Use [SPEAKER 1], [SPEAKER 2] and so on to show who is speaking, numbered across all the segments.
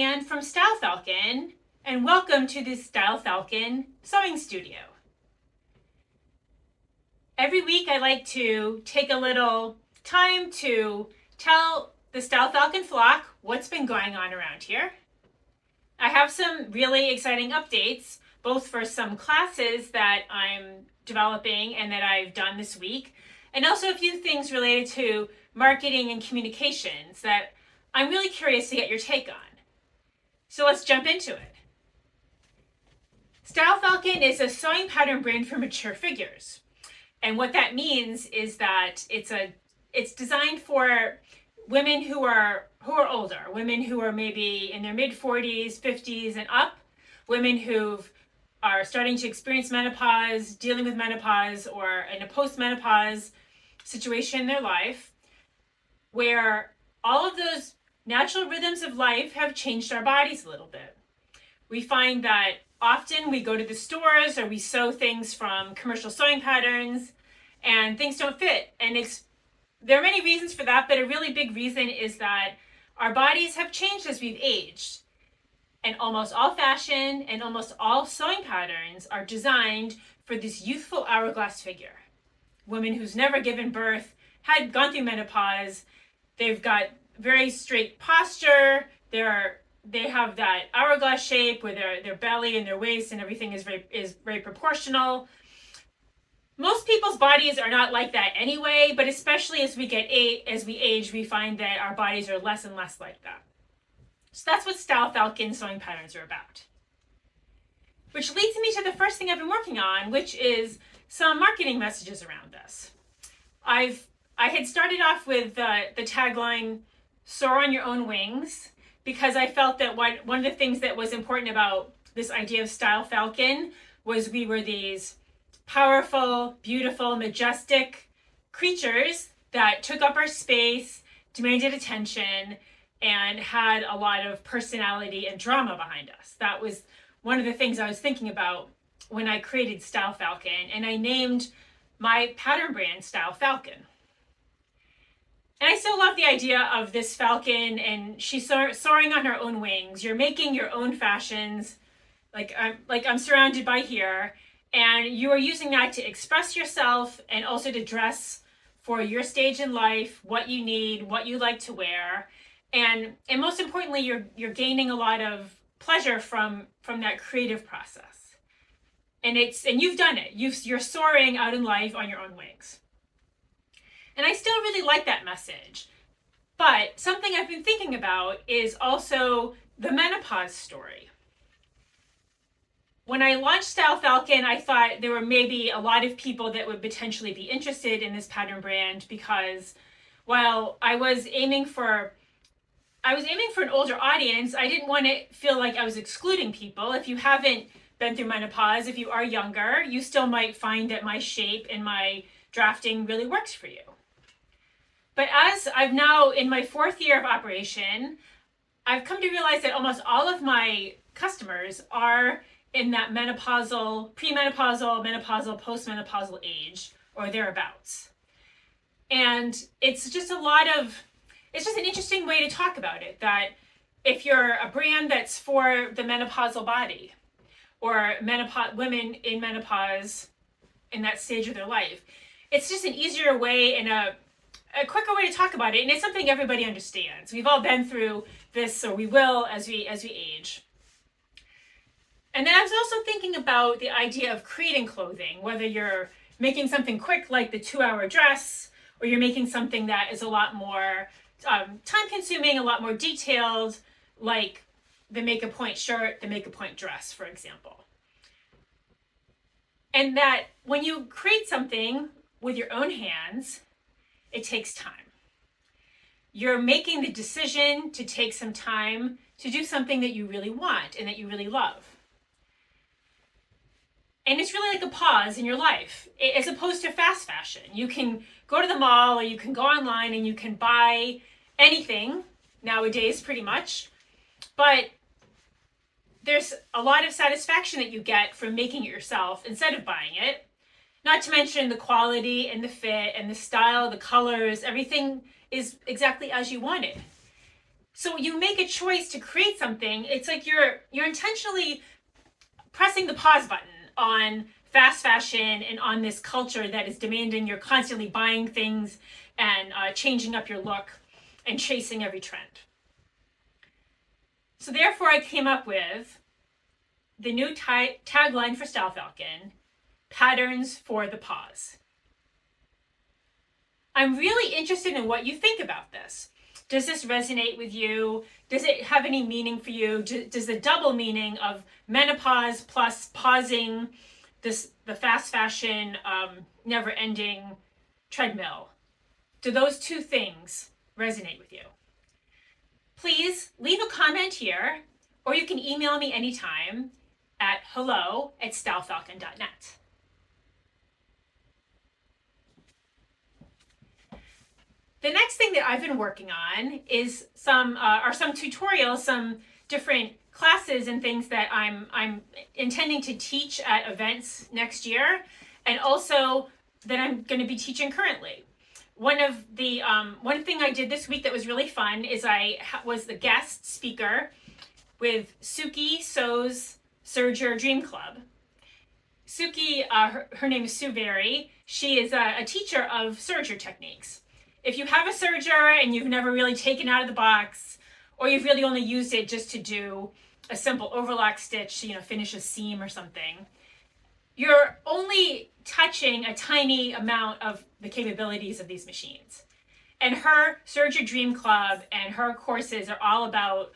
[SPEAKER 1] Diane from Style Falcon, and welcome to the Style Falcon Sewing Studio. Every week I like to take a little time to tell the Style Falcon flock what's been going on around here. I have some really exciting updates, both for some classes that I'm developing and that I've done this week, and also a few things related to marketing and communications that I'm really curious to get your take on. So let's jump into it. Style Falcon is a sewing pattern brand for mature figures. And what that means is that it's designed for women who are older, women who are maybe in their mid-40s, 50s and up, women who are starting to experience menopause, dealing with menopause, or in a post-menopause situation in their life, where all of those natural rhythms of life have changed our bodies a little bit. We find that often we go to the stores or we sew things from commercial sewing patterns and things don't fit. And there are many reasons for that, but a really big reason is that our bodies have changed as we've aged. And almost all fashion and almost all sewing patterns are designed for this youthful hourglass figure. Women who's never given birth, had gone through menopause, they've got very straight posture, they have that hourglass shape where their belly and their waist and everything is very proportional. Most people's bodies are not like that anyway, but especially as we age, we find that our bodies are less and less like that. So that's what Style Falcon sewing patterns are about. Which leads me to the first thing I've been working on, which is some marketing messages around this. I had started off with the tagline, "Soar on your own wings," because I felt that one of the things that was important about this idea of Style Falcon was we were these powerful, beautiful, majestic creatures that took up our space, demanded attention, and had a lot of personality and drama behind us. That was one of the things I was thinking about when I created Style Falcon, and I named my pattern brand Style Falcon. And I still love the idea of this falcon, and she's soaring on her own wings. You're making your own fashions, like I'm surrounded by here, and you are using that to express yourself and also to dress for your stage in life, what you need, what you like to wear, and most importantly, you're gaining a lot of pleasure from that creative process. And you've done it. You're soaring out in life on your own wings. And I still really like that message. But something I've been thinking about is also the menopause story. When I launched Style Falcon, I thought there were maybe a lot of people that would potentially be interested in this pattern brand because while I was aiming for an older audience, I didn't want to feel like I was excluding people. If you haven't been through menopause, if you are younger, you still might find that my shape and my drafting really works for you. But as I've now in my 4th year of operation, I've come to realize that almost all of my customers are in that menopausal, premenopausal, menopausal, postmenopausal age or thereabouts. And it's just an interesting way to talk about it, that if you're a brand that's for the menopausal body or women in menopause in that stage of their life, it's just an easier way and a quicker way to talk about it, and it's something everybody understands. We've all been through this, or we will as we age. And then I was also thinking about the idea of creating clothing, whether you're making something quick like the 2-hour dress, or you're making something that is a lot more time-consuming, a lot more detailed, like the make-a-point shirt, the make-a-point dress, for example. And that when you create something with your own hands, it takes time. You're making the decision to take some time to do something that you really want and that you really love. And it's really like a pause in your life, as opposed to fast fashion. You can go to the mall or you can go online and you can buy anything nowadays pretty much. But there's a lot of satisfaction that you get from making it yourself instead of buying it. Not to mention the quality and the fit and the style, the colors, everything is exactly as you want it. So you make a choice to create something. It's like you're intentionally pressing the pause button on fast fashion and on this culture that is demanding you're constantly buying things and changing up your look and chasing every trend. So therefore I came up with the new tagline for Style Falcon, patterns for the pause. I'm really interested in what you think about this. Does this resonate with you? Does it have any meaning for you? Does the double meaning of menopause plus pausing the fast fashion, never-ending treadmill, do those two things resonate with you? Please leave a comment here, or you can email me anytime at hello@stylefalcon.net. The next thing that I've been working on is some tutorials, some different classes and things that I'm intending to teach at events next year, and also that I'm going to be teaching currently. One thing I did this week that was really fun is I was the guest speaker with Sookie Sews Serger Dream Club. Sookie, her name is Sue Berry. She is a teacher of serger techniques. If you have a serger and you've never really taken out of the box, or you've really only used it just to do a simple overlock stitch, finish a seam or something, you're only touching a tiny amount of the capabilities of these machines. And her Serger Dream Club and her courses are all about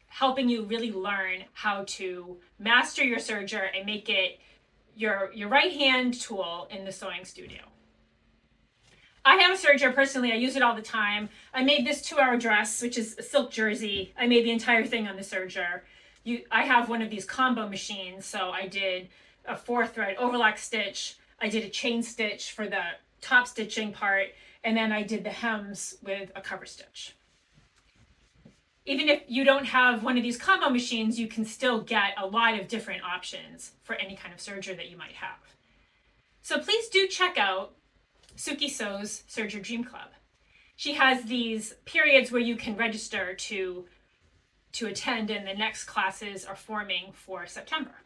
[SPEAKER 1] helping you really learn how to master your serger and make it your right hand tool in the sewing studio. I have a serger personally. I use it all the time. I made this 2-hour dress, which is a silk jersey. I made the entire thing on the serger. I have one of these combo machines, so I did a 4-thread overlock stitch. I did a chain stitch for the top stitching part, and then I did the hems with a cover stitch. Even if you don't have one of these combo machines, you can still get a lot of different options for any kind of serger that you might have. So please do check out Sookie Sews Serger Dream Club. She has these periods where you can register to attend, and the next classes are forming for September.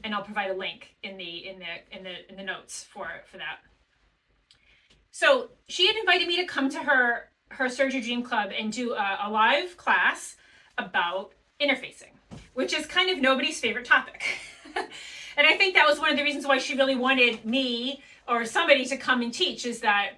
[SPEAKER 1] And I'll provide a link in the notes for that. So she had invited me to come to her Serger Dream Club and do a live class about interfacing, which is kind of nobody's favorite topic. And I think that was one of the reasons why she really wanted me or somebody to come and teach, is that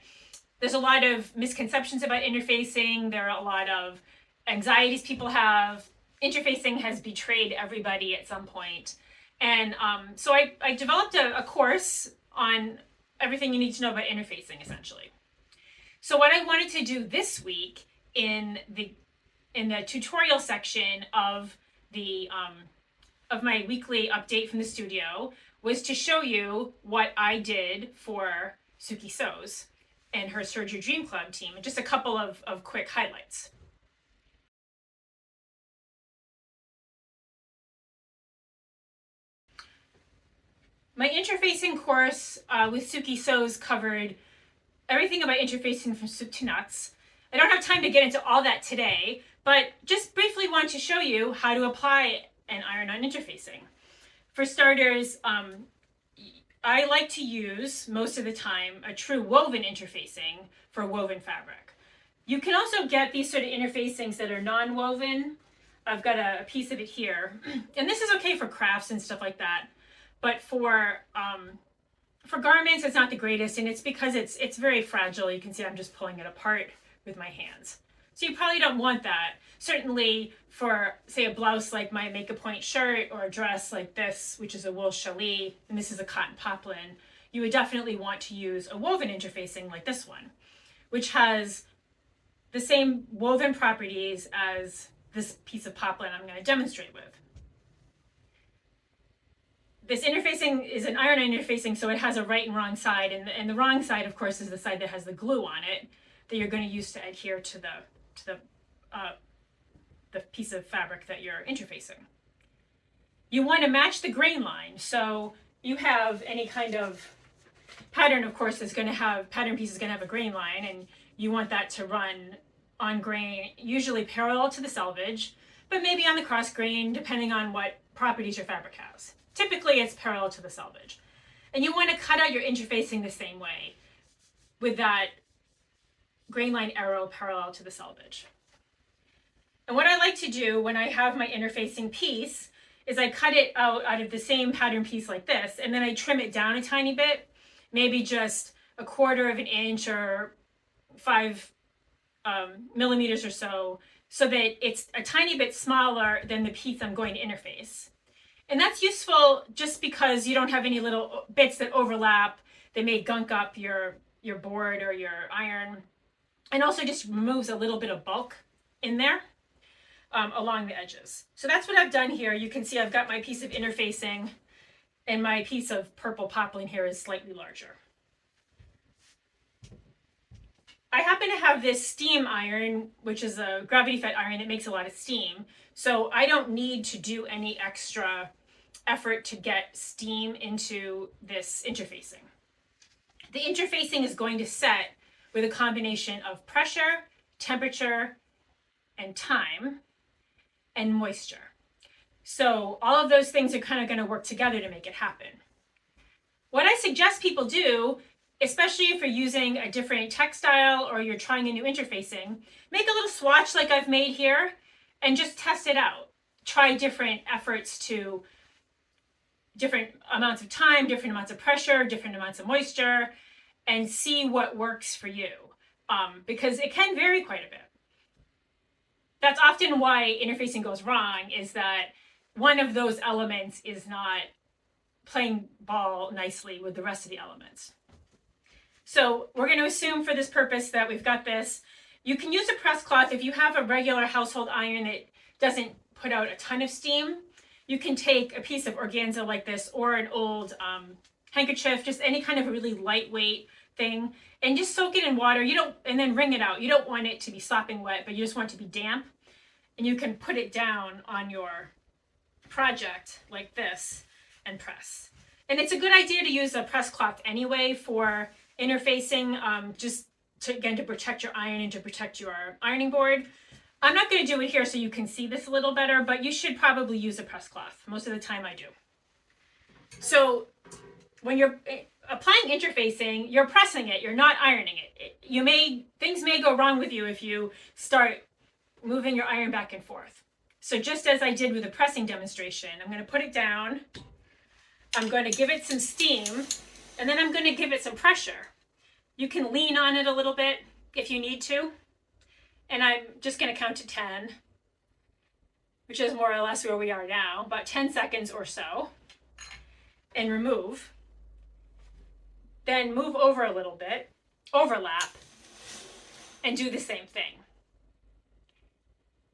[SPEAKER 1] there's a lot of misconceptions about interfacing. There are a lot of anxieties people have. Interfacing has betrayed everybody at some point. And so I developed a course on everything you need to know about interfacing, essentially. So what I wanted to do this week in the tutorial section of my weekly update from the studio was to show you what I did for Sookie Sews and her Serger Dream Club team, and just a couple of quick highlights. My interfacing course with Sookie Sews covered everything about interfacing from soup to nuts. I don't have time to get into all that today, but just briefly want to show you how to apply an iron-on interfacing. For starters, I like to use, most of the time, a true woven interfacing for woven fabric. You can also get these sort of interfacings that are non-woven. I've got a piece of it here. And this is okay for crafts and stuff like that. But for garments, it's not the greatest, and it's because it's very fragile. You can see I'm just pulling it apart with my hands. So you probably don't want that. Certainly for, say, a blouse like my make-a-point shirt, or a dress like this, which is a wool challis, and this is a cotton poplin, you would definitely want to use a woven interfacing like this one, which has the same woven properties as this piece of poplin I'm going to demonstrate with. This interfacing is an iron-on interfacing, so it has a right and wrong side, and the wrong side, of course, is the side that has the glue on it that you're going to use to adhere to the piece of fabric that you're interfacing. You want to match the grain line, so you have any kind of pattern, of course, pattern piece is going to have a grain line, and you want that to run on grain, usually parallel to the selvage, but maybe on the cross grain, depending on what properties your fabric has. Typically, it's parallel to the selvage. And you want to cut out your interfacing the same way, with that grain line arrow parallel to the selvage. And what I like to do when I have my interfacing piece is I cut it out of the same pattern piece like this, and then I trim it down a tiny bit, maybe just 1/4 of an inch or 5 millimeters or so that it's a tiny bit smaller than the piece I'm going to interface. And that's useful just because you don't have any little bits that overlap that may gunk up your board or your iron, and also just removes a little bit of bulk in there along the edges. So that's what I've done here. You can see I've got my piece of interfacing, and my piece of purple poplin here is slightly larger. I happen to have this steam iron, which is a gravity fed iron that makes a lot of steam. So I don't need to do any extra effort to get steam into this interfacing. The interfacing is going to set with a combination of pressure, temperature, and time, and moisture. So all of those things are kind of going to work together to make it happen. What I suggest people do, especially if you're using a different textile or you're trying a new interfacing, make a little swatch like I've made here and just test it out. Try different efforts to different amounts of time, different amounts of pressure, different amounts of moisture, and see what works for you, because it can vary quite a bit. That's often why interfacing goes wrong, is that one of those elements is not playing ball nicely with the rest of the elements. So we're going to assume for this purpose that we've got this. You can use a press cloth if you have a regular household iron that doesn't put out a ton of steam. You can take a piece of organza like this, or an old handkerchief, just any kind of a really lightweight thing, and just soak it in water. And then wring it out. You don't want it to be sopping wet, but you just want it to be damp. And you can put it down on your project like this and press. And it's a good idea to use a press cloth anyway for interfacing, just to protect your iron and to protect your ironing board. I'm not going to do it here so you can see this a little better, but you should probably use a press cloth. Most of the time I do. So when you're applying interfacing, you're pressing it, you're not ironing it. Things may go wrong with you if you start moving your iron back and forth. So just as I did with the pressing demonstration, I'm going to put it down, I'm going to give it some steam, and then I'm going to give it some pressure. You can lean on it a little bit if you need to. And I'm just going to count to 10, which is more or less where we are now, about 10 seconds or so, and remove. Then move over a little bit, overlap, and do the same thing.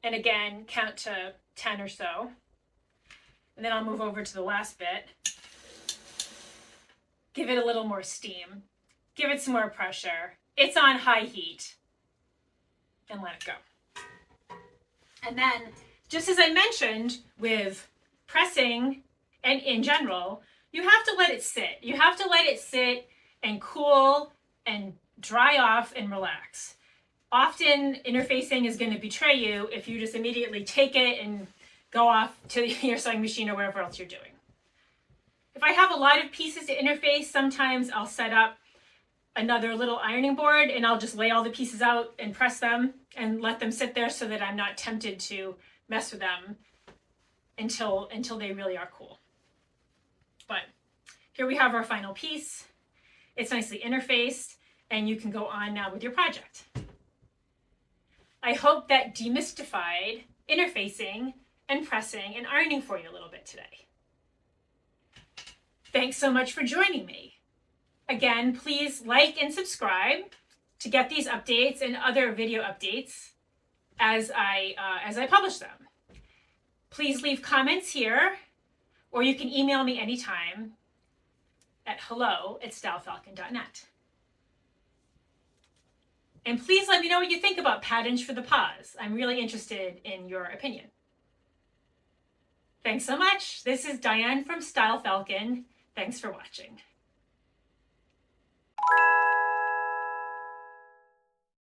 [SPEAKER 1] And again, count to 10 or so. And then I'll move over to the last bit. Give it a little more steam. Give it some more pressure. It's on high heat. And let it go. And then, just as I mentioned with pressing and in general, you have to let it sit. You have to let it sit and cool and dry off and relax. Often interfacing is going to betray you if you just immediately take it and go off to your sewing machine or whatever else you're doing. If I have a lot of pieces to interface, sometimes I'll set up another little ironing board and I'll just lay all the pieces out and press them and let them sit there so that I'm not tempted to mess with them until they really are cool. But here we have our final piece. It's nicely interfaced, and you can go on now with your project. I hope that demystified interfacing and pressing and ironing for you a little bit today. Thanks so much for joining me. Again, please like and subscribe to get these updates and other video updates as I publish them. Please leave comments here, or you can email me anytime at hello@stylefalcon.net. And please let me know what you think about patterns for the paws. I'm really interested in your opinion. Thanks so much. This is Diane from Style Falcon. Thanks for watching.